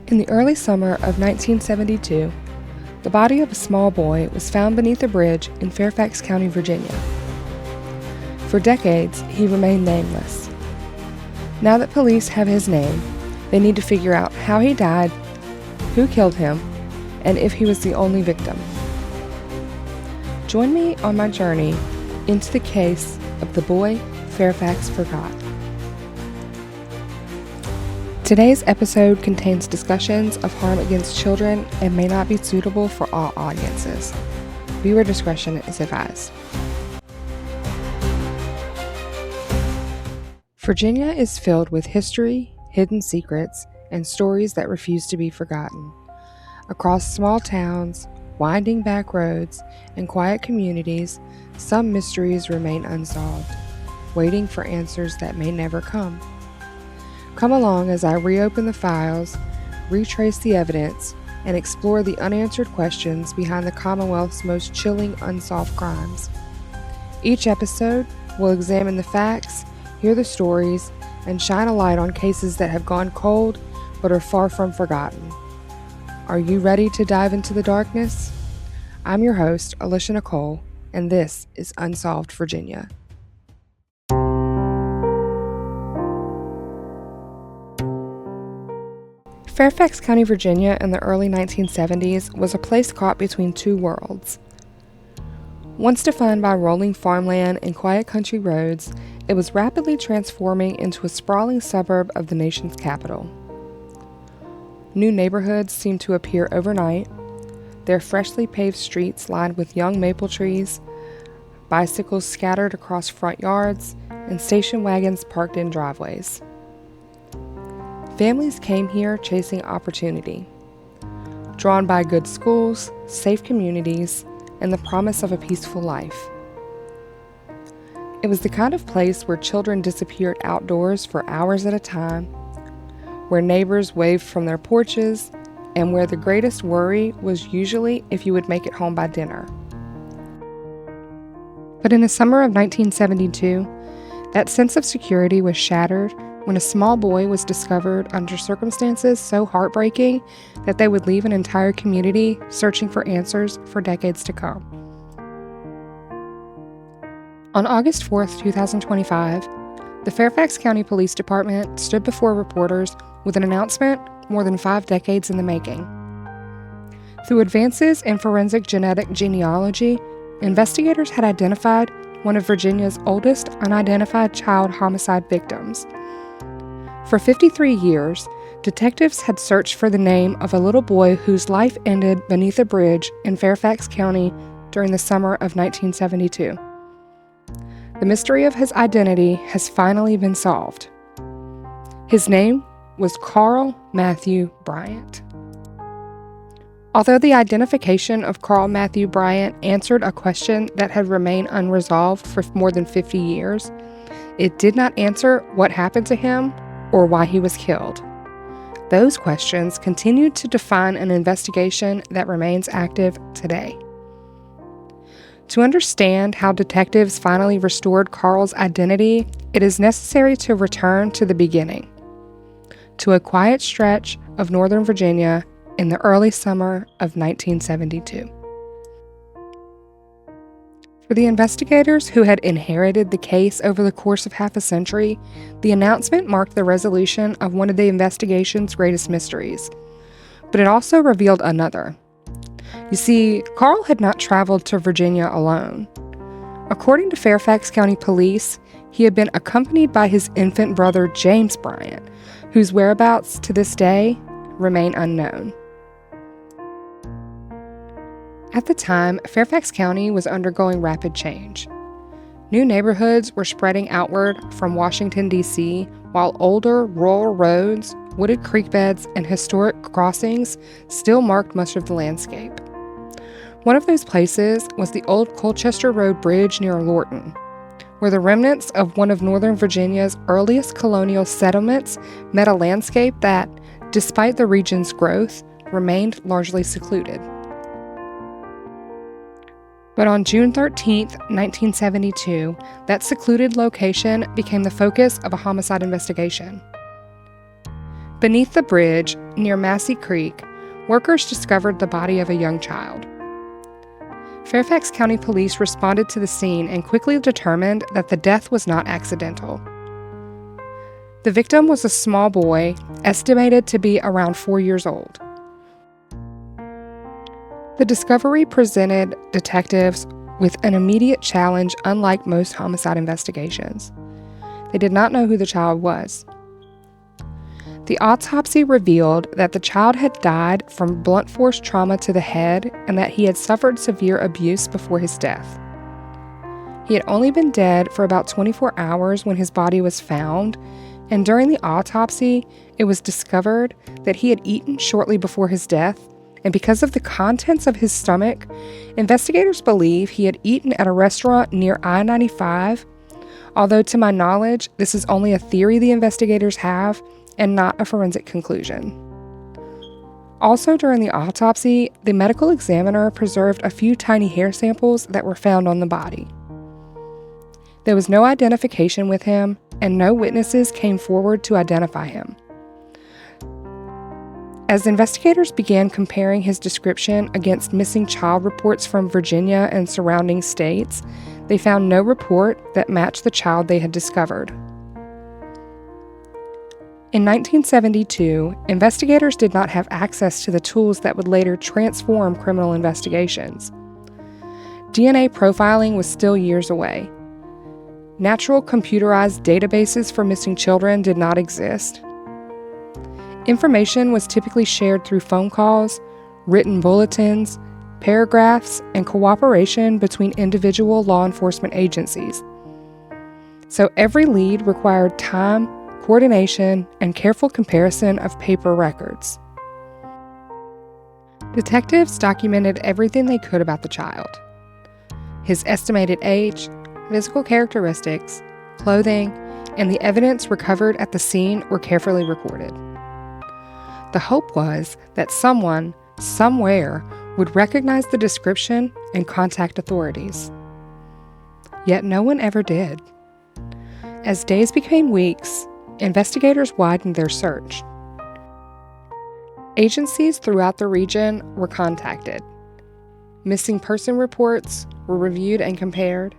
In the early summer of 1972, the body of a small boy was found beneath a bridge in Fairfax County, Virginia. For decades, he remained nameless. Now that police have his name, they need to figure out how he died, who killed him, and if he was the only victim. Join me on my journey into the case of the boy Fairfax forgot. Today's episode contains discussions of harm against children and may not be suitable for all audiences. Viewer discretion is advised. Virginia is filled with history, hidden secrets, and stories that refuse to be forgotten. Across small towns, winding back roads, and quiet communities, some mysteries remain unsolved, waiting for answers that may never come. Come along as I reopen the files, retrace the evidence, and explore the unanswered questions behind the Commonwealth's most chilling unsolved crimes. Each episode will examine the facts, hear the stories, and shine a light on cases that have gone cold but are far from forgotten. Are you ready to dive into the darkness? I'm your host, Alicia Nicole, and this is Unsolved Virginia. Fairfax County, Virginia in the early 1970s was a place caught between two worlds. Once defined by rolling farmland and quiet country roads, it was rapidly transforming into a sprawling suburb of the nation's capital. New neighborhoods seemed to appear overnight, their freshly paved streets lined with young maple trees, bicycles scattered across front yards, and station wagons parked in driveways. Families came here chasing opportunity, drawn by good schools, safe communities, and the promise of a peaceful life. It was the kind of place where children disappeared outdoors for hours at a time, where neighbors waved from their porches, and where the greatest worry was usually if you would make it home by dinner. But in the summer of 1972, that sense of security was shattered when a small boy was discovered under circumstances so heartbreaking that they would leave an entire community searching for answers for decades to come. On August 4th, 2025, the Fairfax County Police Department stood before reporters with an announcement more than 5 decades in the making. Through advances in forensic genetic genealogy, investigators had identified one of Virginia's oldest unidentified child homicide victims. For 53 years, detectives had searched for the name of a little boy whose life ended beneath a bridge in Fairfax County during the summer of 1972. The mystery of his identity has finally been solved. His name was Carl Matthew Bryant. Although the identification of Carl Matthew Bryant answered a question that had remained unresolved for more than 50 years, it did not answer what happened to him or why he was killed. Those questions continue to define an investigation that remains active today. To understand how detectives finally restored Carl's identity, it is necessary to return to the beginning, to a quiet stretch of Northern Virginia in the early summer of 1972. For the investigators who had inherited the case over the course of half a century, the announcement marked the resolution of one of the investigation's greatest mysteries. But it also revealed another. You see, Carl had not traveled to Virginia alone. According to Fairfax County Police, he had been accompanied by his infant brother James Bryant, whose whereabouts to this day remain unknown. At the time, Fairfax County was undergoing rapid change. New neighborhoods were spreading outward from Washington, D.C., while older rural roads, wooded creek beds, and historic crossings still marked much of the landscape. One of those places was the old Colchester Road Bridge near Lorton, where the remnants of one of Northern Virginia's earliest colonial settlements met a landscape that, despite the region's growth, remained largely secluded. But on June 13, 1972, that secluded location became the focus of a homicide investigation. Beneath the bridge, near Massey Creek, workers discovered the body of a young child. Fairfax County Police responded to the scene and quickly determined that the death was not accidental. The victim was a small boy, estimated to be around 4 years old. The discovery presented detectives with an immediate challenge unlike most homicide investigations. They did not know who the child was. The autopsy revealed that the child had died from blunt force trauma to the head and that he had suffered severe abuse before his death. He had only been dead for about 24 hours when his body was found, and during the autopsy, it was discovered that he had eaten shortly before his death, and because of the contents of his stomach, investigators believe he had eaten at a restaurant near I-95, although to my knowledge, this is only a theory the investigators have and not a forensic conclusion. Also during the autopsy, the medical examiner preserved a few tiny hair samples that were found on the body. There was no identification with him, and no witnesses came forward to identify him. As investigators began comparing his description against missing child reports from Virginia and surrounding states, they found no report that matched the child they had discovered. In 1972, investigators did not have access to the tools that would later transform criminal investigations. DNA profiling was still years away. Natural computerized databases for missing children did not exist. Information was typically shared through phone calls, written bulletins, paragraphs, and cooperation between individual law enforcement agencies. So every lead required time, coordination, and careful comparison of paper records. Detectives documented everything they could about the child. His estimated age, physical characteristics, clothing, and the evidence recovered at the scene were carefully recorded. The hope was that someone, somewhere, would recognize the description and contact authorities. Yet no one ever did. As days became weeks, investigators widened their search. Agencies throughout the region were contacted. Missing person reports were reviewed and compared.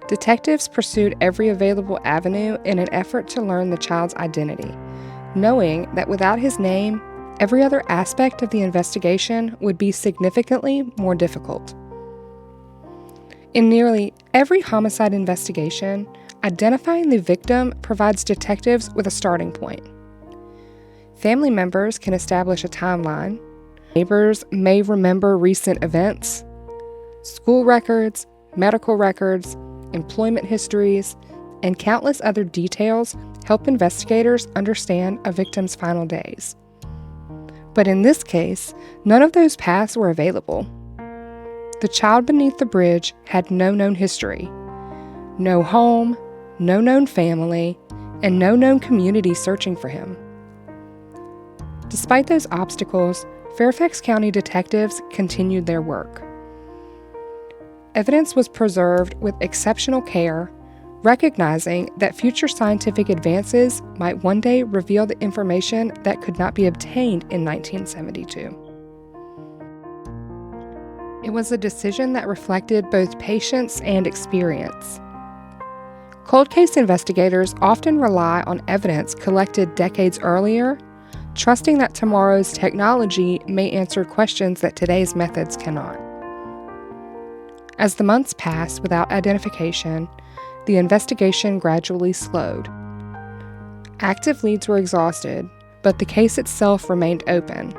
Detectives pursued every available avenue in an effort to learn the child's identity, knowing that without his name, every other aspect of the investigation would be significantly more difficult. In nearly every homicide investigation, identifying the victim provides detectives with a starting point. Family members can establish a timeline. Neighbors may remember recent events. School records, medical records, employment histories, and countless other details help investigators understand a victim's final days. But in this case, none of those paths were available. The child beneath the bridge had no known history, no home, no known family, and no known community searching for him. Despite those obstacles, Fairfax County detectives continued their work. Evidence was preserved with exceptional care, recognizing that future scientific advances might one day reveal the information that could not be obtained in 1972. It was a decision that reflected both patience and experience. Cold case investigators often rely on evidence collected decades earlier, trusting that tomorrow's technology may answer questions that today's methods cannot. As the months passed without identification, the investigation gradually slowed. Active leads were exhausted, but the case itself remained open.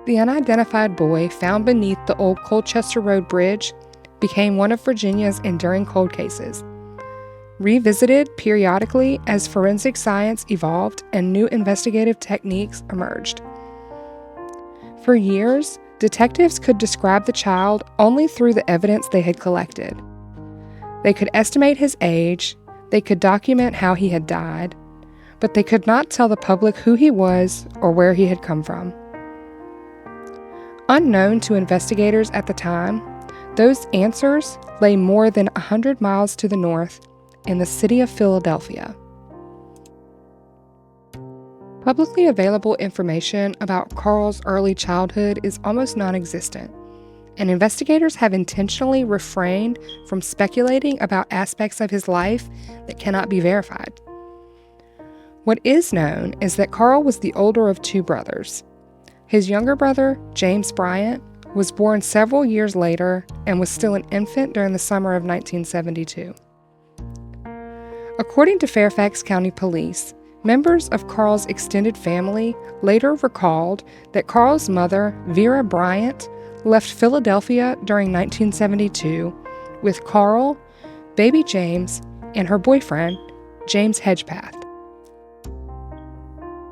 The unidentified boy found beneath the old Colchester Road Bridge became one of Virginia's enduring cold cases, revisited periodically as forensic science evolved and new investigative techniques emerged. For years, detectives could describe the child only through the evidence they had collected. They could estimate his age, they could document how he had died, but they could not tell the public who he was or where he had come from. Unknown to investigators at the time, those answers lay more than 100 miles to the north in the city of Philadelphia. Publicly available information about Carl's early childhood is almost non-existent, and investigators have intentionally refrained from speculating about aspects of his life that cannot be verified. What is known is that Carl was the older of two brothers. His younger brother, James Bryant, was born several years later and was still an infant during the summer of 1972. According to Fairfax County Police, members of Carl's extended family later recalled that Carl's mother, Vera Bryant, left Philadelphia during 1972 with Carl, baby James, and her boyfriend, James Hedgepath.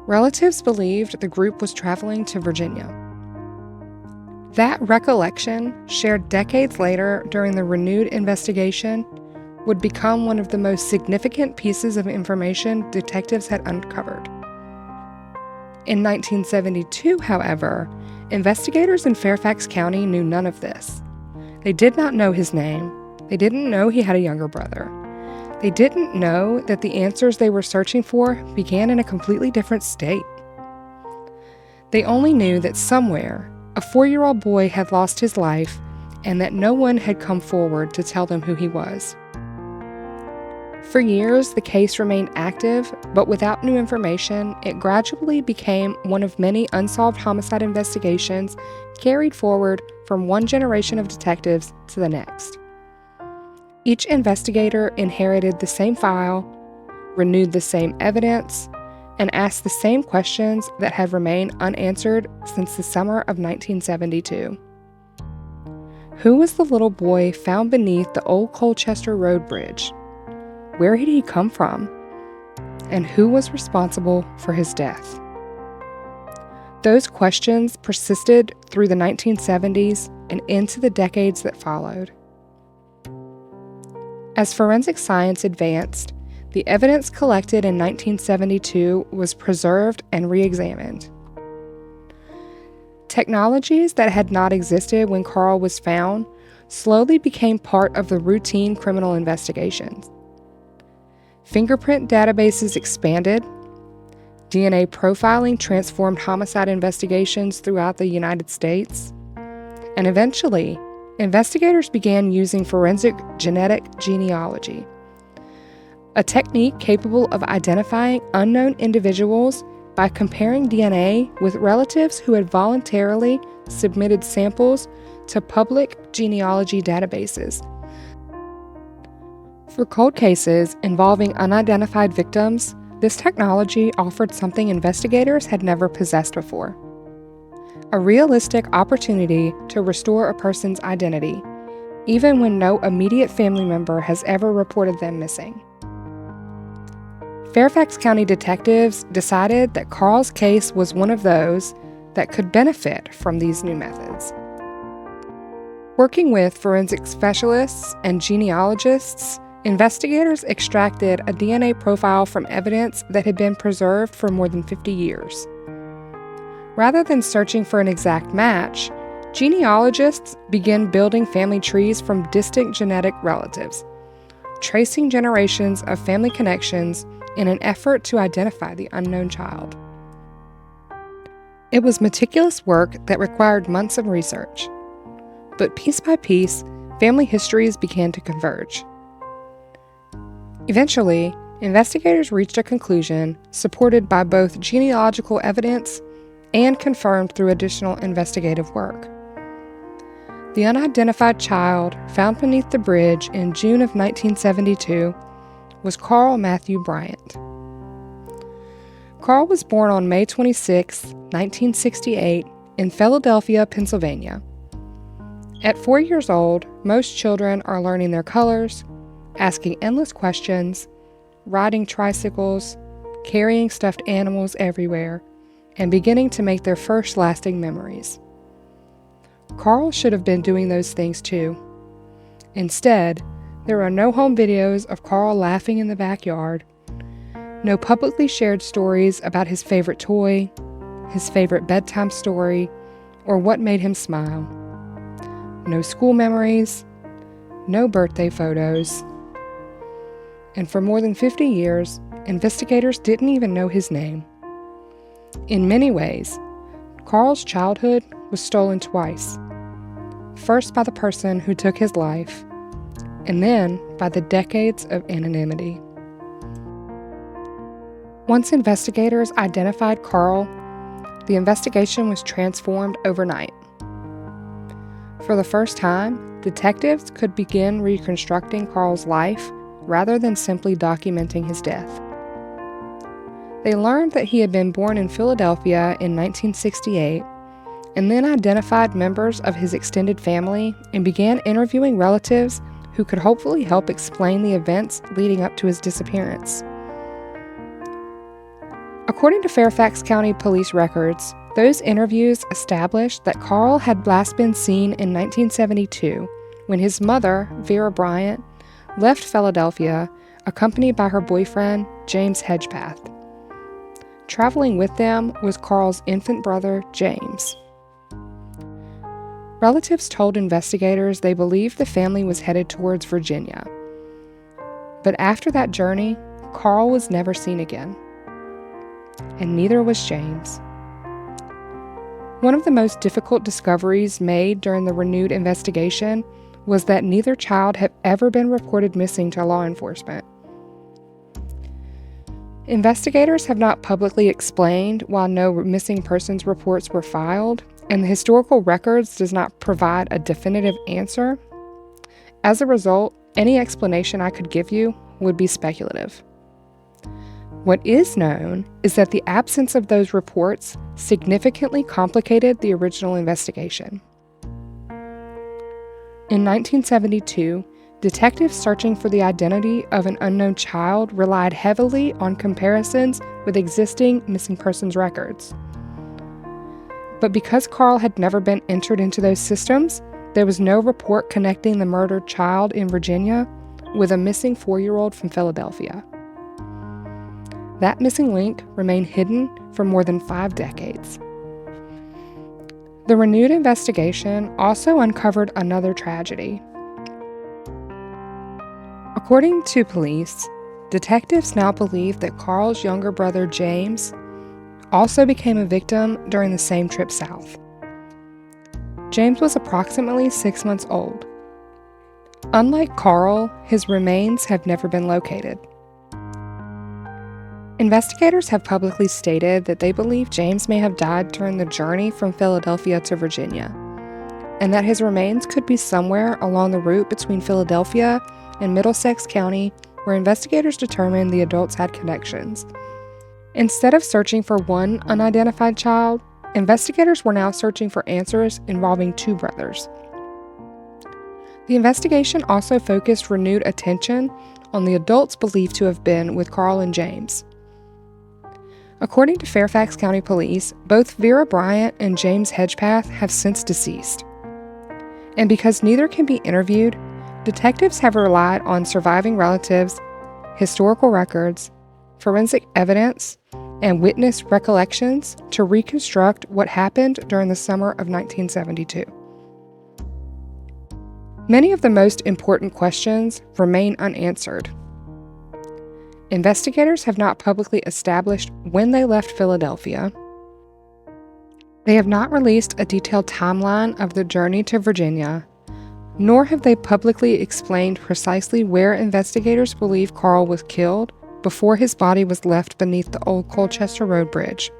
Relatives believed the group was traveling to Virginia. That recollection, shared decades later during the renewed investigation, would become one of the most significant pieces of information detectives had uncovered. In 1972, however, investigators in Fairfax County knew none of this. They did not know his name. They didn't know he had a younger brother. They didn't know that the answers they were searching for began in a completely different state. They only knew that somewhere, a 4-year-old boy had lost his life and that no one had come forward to tell them who he was. For years, the case remained active, but without new information, it gradually became one of many unsolved homicide investigations carried forward from one generation of detectives to the next. Each investigator inherited the same file, renewed the same evidence, and asked the same questions that had remained unanswered since the summer of 1972. Who was the little boy found beneath the old Colchester Road Bridge? Where did he come from? And who was responsible for his death? Those questions persisted through the 1970s and into the decades that followed. As forensic science advanced, the evidence collected in 1972 was preserved and re-examined. Technologies that had not existed when Carl was found slowly became part of the routine criminal investigations. Fingerprint databases expanded, DNA profiling transformed homicide investigations throughout the United States, and eventually, investigators began using forensic genetic genealogy, a technique capable of identifying unknown individuals by comparing DNA with relatives who had voluntarily submitted samples to public genealogy databases. For cold cases involving unidentified victims, this technology offered something investigators had never possessed before: a realistic opportunity to restore a person's identity, even when no immediate family member has ever reported them missing. Fairfax County detectives decided that Carl's case was one of those that could benefit from these new methods. Working with forensic specialists and genealogists, investigators extracted a DNA profile from evidence that had been preserved for more than 50 years. Rather than searching for an exact match, genealogists began building family trees from distant genetic relatives, tracing generations of family connections in an effort to identify the unknown child. It was meticulous work that required months of research, but piece by piece, family histories began to converge. Eventually, investigators reached a conclusion supported by both genealogical evidence and confirmed through additional investigative work. The unidentified child found beneath the bridge in June of 1972 was Carl Matthew Bryant. Carl was born on May 26, 1968, in Philadelphia, Pennsylvania. At 4 years old, most children are learning their colors, asking endless questions, riding tricycles, carrying stuffed animals everywhere, and beginning to make their first lasting memories. Carl should have been doing those things too. Instead, there are no home videos of Carl laughing in the backyard, no publicly shared stories about his favorite toy, his favorite bedtime story, or what made him smile. No school memories, no birthday photos. and for more than 50 years, investigators didn't even know his name. In many ways, Carl's childhood was stolen twice. First by the person who took his life, and then by the decades of anonymity. Once investigators identified Carl, the investigation was transformed overnight. For the first time, detectives could begin reconstructing Carl's life rather than simply documenting his death. They learned that he had been born in Philadelphia in 1968, and then identified members of his extended family and began interviewing relatives who could hopefully help explain the events leading up to his disappearance. According to Fairfax County police records, those interviews established that Carl had last been seen in 1972 when his mother, Vera Bryant, left Philadelphia accompanied by her boyfriend, James Hedgepath. Traveling with them was Carl's infant brother, James. Relatives told investigators they believed the family was headed towards Virginia. But after that journey, Carl was never seen again. And neither was James. One of the most difficult discoveries made during the renewed investigation was that neither child had ever been reported missing to law enforcement. Investigators have not publicly explained why no missing persons reports were filed, and the historical records does not provide a definitive answer. As a result, any explanation I could give you would be speculative. What is known is that the absence of those reports significantly complicated the original investigation. In 1972, detectives searching for the identity of an unknown child relied heavily on comparisons with existing missing persons records. But because Carl had never been entered into those systems, there was no report connecting the murdered child in Virginia with a missing 4-year-old from Philadelphia. That missing link remained hidden for more than 5 decades. The renewed investigation also uncovered another tragedy. According to police, detectives now believe that Carl's younger brother, James, also became a victim during the same trip south. James was approximately 6 months old. Unlike Carl, his remains have never been located. Investigators have publicly stated that they believe James may have died during the journey from Philadelphia to Virginia, and that his remains could be somewhere along the route between Philadelphia and Middlesex County, where investigators determined the adults had connections. Instead of searching for one unidentified child, investigators were now searching for answers involving 2 brothers. The investigation also focused renewed attention on the adults believed to have been with Carl and James. According to Fairfax County Police, both Vera Bryant and James Hedgepath have since deceased. And because neither can be interviewed, detectives have relied on surviving relatives, historical records, forensic evidence, and witness recollections to reconstruct what happened during the summer of 1972. Many of the most important questions remain unanswered. Investigators have not publicly established when they left Philadelphia. They have not released a detailed timeline of the journey to Virginia, nor have they publicly explained precisely where investigators believe Carl was killed before his body was left beneath the old Colchester Road Bridge.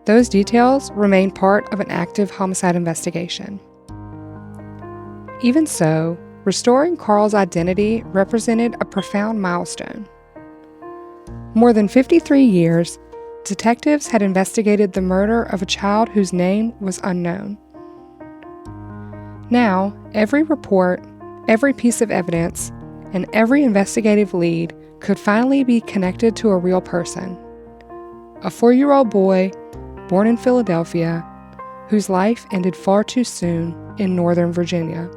Those details remain part of an active homicide investigation. Even so, restoring Carl's identity represented a profound milestone. More than 53 years, detectives had investigated the murder of a child whose name was unknown. Now, every report, every piece of evidence, and every investigative lead could finally be connected to a real person. A 4-year-old boy born in Philadelphia whose life ended far too soon in Northern Virginia.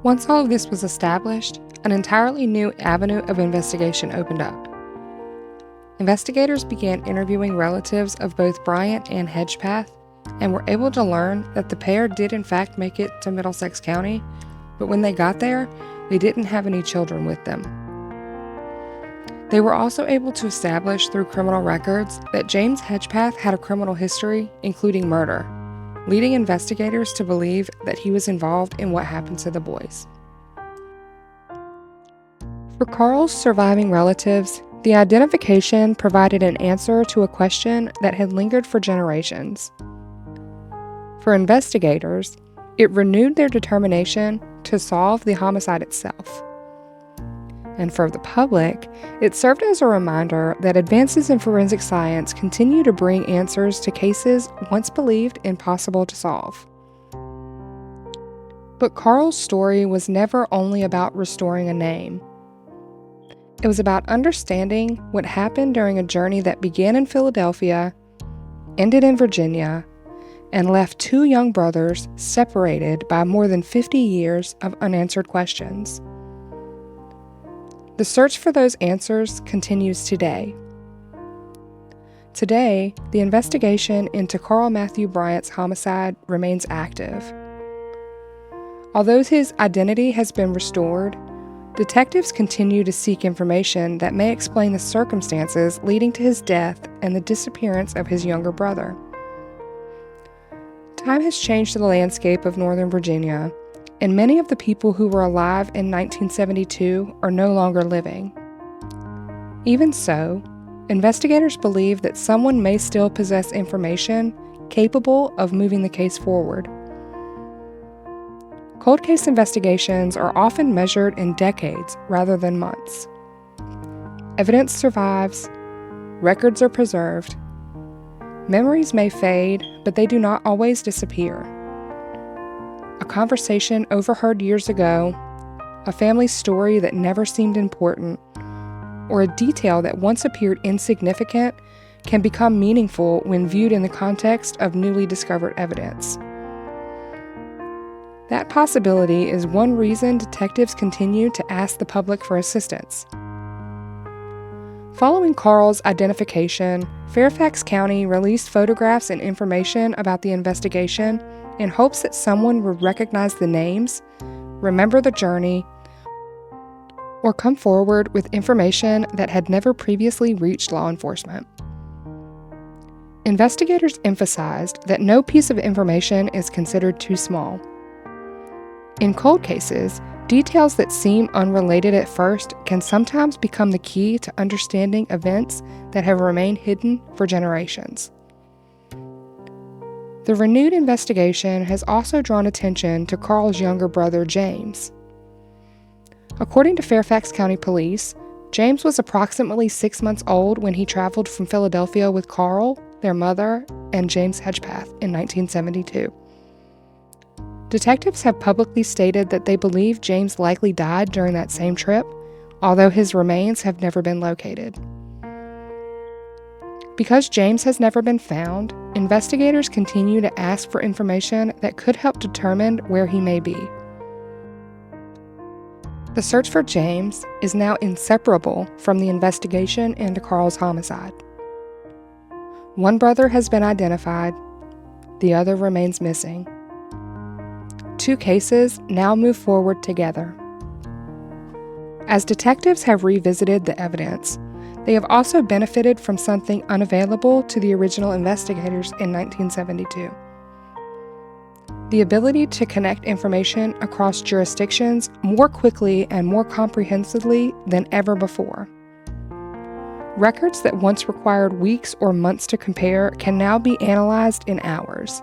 Once all of this was established, an entirely new avenue of investigation opened up. Investigators began interviewing relatives of both Bryant and Hedgepath and were able to learn that the pair did in fact make it to Middlesex County, but when they got there, they didn't have any children with them. They were also able to establish through criminal records that James Hedgepath had a criminal history, including murder, leading investigators to believe that he was involved in what happened to the boys. For Carl's surviving relatives, the identification provided an answer to a question that had lingered for generations. For investigators, it renewed their determination to solve the homicide itself. And for the public, it served as a reminder that advances in forensic science continue to bring answers to cases once believed impossible to solve. But Carl's story was never only about restoring a name. It was about understanding what happened during a journey that began in Philadelphia, ended in Virginia, and left two young brothers separated by more than 50 years of unanswered questions. The search for those answers continues today. Today, the investigation into Carl Matthew Bryant's homicide remains active. Although his identity has been restored, detectives continue to seek information that may explain the circumstances leading to his death and the disappearance of his younger brother. Time has changed the landscape of Northern Virginia, and many of the people who were alive in 1972 are no longer living. Even so, investigators believe that someone may still possess information capable of moving the case forward. Cold case investigations are often measured in decades rather than months. Evidence survives, records are preserved. Memories may fade, but they do not always disappear. A conversation overheard years ago, a family story that never seemed important, or a detail that once appeared insignificant can become meaningful when viewed in the context of newly discovered evidence. That possibility is one reason detectives continue to ask the public for assistance. Following Carl's identification, Fairfax County released photographs and information about the investigation in hopes that someone would recognize the names, remember the journey, or come forward with information that had never previously reached law enforcement. Investigators emphasized that no piece of information is considered too small. In cold cases, details that seem unrelated at first can sometimes become the key to understanding events that have remained hidden for generations. The renewed investigation has also drawn attention to Carl's younger brother, James. According to Fairfax County Police, James was approximately 6 months old when he traveled from Philadelphia with Carl, their mother, and James Hedgepath in 1972. Detectives have publicly stated that they believe James likely died during that same trip, although his remains have never been located. Because James has never been found, investigators continue to ask for information that could help determine where he may be. The search for James is now inseparable from the investigation into Carl's homicide. One brother has been identified, the other remains missing. Two cases now move forward together. As detectives have revisited the evidence, they have also benefited from something unavailable to the original investigators in 1972. The ability to connect information across jurisdictions more quickly and more comprehensively than ever before. Records that once required weeks or months to compare can now be analyzed in hours.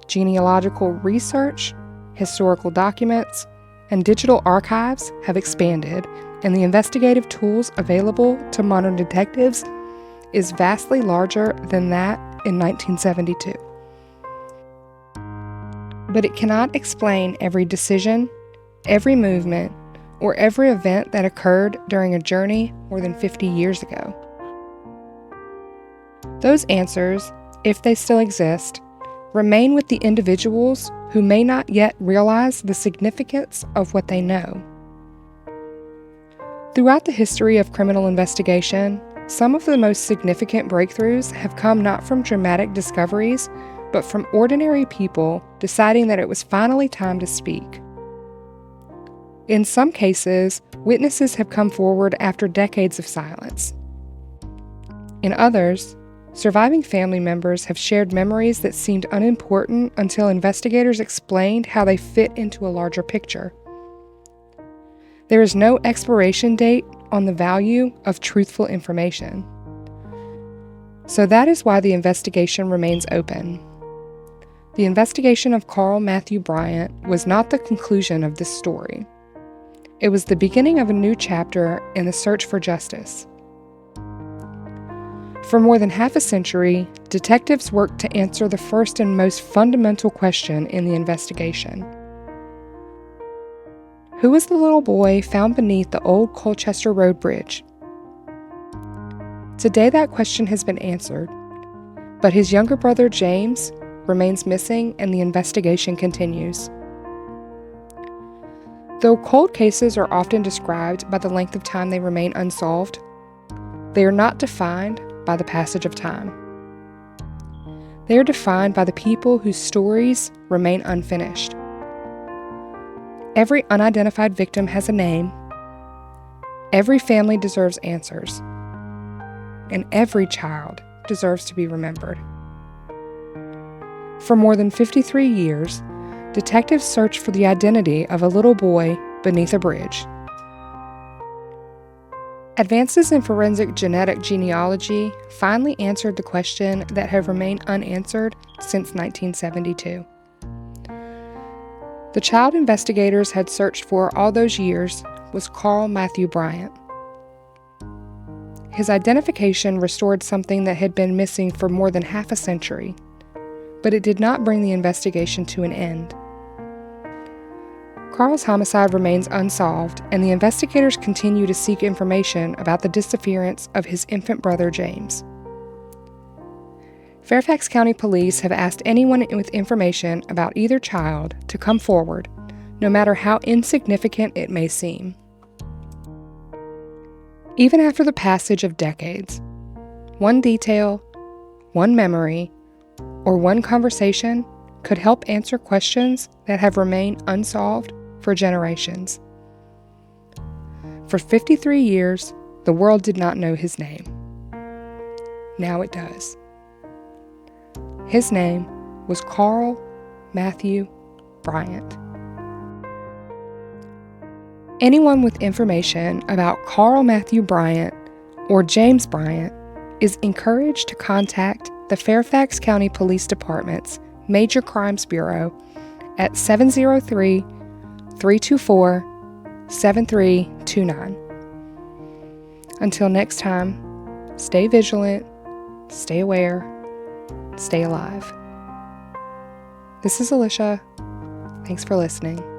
Genealogical research, historical documents, and digital archives have expanded, and the investigative tools available to modern detectives is vastly larger than that in 1972. But it cannot explain every decision, every movement, or every event that occurred during a journey more than 50 years ago. Those answers, if they still exist, remain with the individuals who may not yet realize the significance of what they know. Throughout the history of criminal investigation, some of the most significant breakthroughs have come not from dramatic discoveries, but from ordinary people deciding that it was finally time to speak. In some cases, witnesses have come forward after decades of silence. In others, surviving family members have shared memories that seemed unimportant until investigators explained how they fit into a larger picture. There is no expiration date on the value of truthful information. So that is why the investigation remains open. The investigation of Carl Matthew Bryant was not the conclusion of this story. It was the beginning of a new chapter in the search for justice. For more than half a century, detectives worked to answer the first and most fundamental question in the investigation. Who was the little boy found beneath the old Colchester Road Bridge? Today that question has been answered, but his younger brother James remains missing and the investigation continues. Though cold cases are often described by the length of time they remain unsolved, they are not defined by the passage of time. They are defined by the people whose stories remain unfinished. Every unidentified victim has a name. Every family deserves answers. And every child deserves to be remembered. For more than 53 years, detectives searched for the identity of a little boy beneath a bridge. Advances in forensic genetic genealogy finally answered the question that had remained unanswered since 1972. The child investigators had searched for all those years was Carl Matthew Bryant. His identification restored something that had been missing for more than half a century, but it did not bring the investigation to an end. Carl's homicide remains unsolved, and the investigators continue to seek information about the disappearance of his infant brother James. Fairfax County Police have asked anyone with information about either child to come forward, no matter how insignificant it may seem. Even after the passage of decades, one detail, one memory, or one conversation could help answer questions that have remained unsolved for generations. For 53 years, the world did not know his name. Now it does. His name was Carl Matthew Bryant. Anyone with information about Carl Matthew Bryant or James Bryant is encouraged to contact the Fairfax County Police Department's Major Crimes Bureau at 703-324-7329. Until next time, stay vigilant, stay aware, stay alive. This is Alicia. Thanks for listening.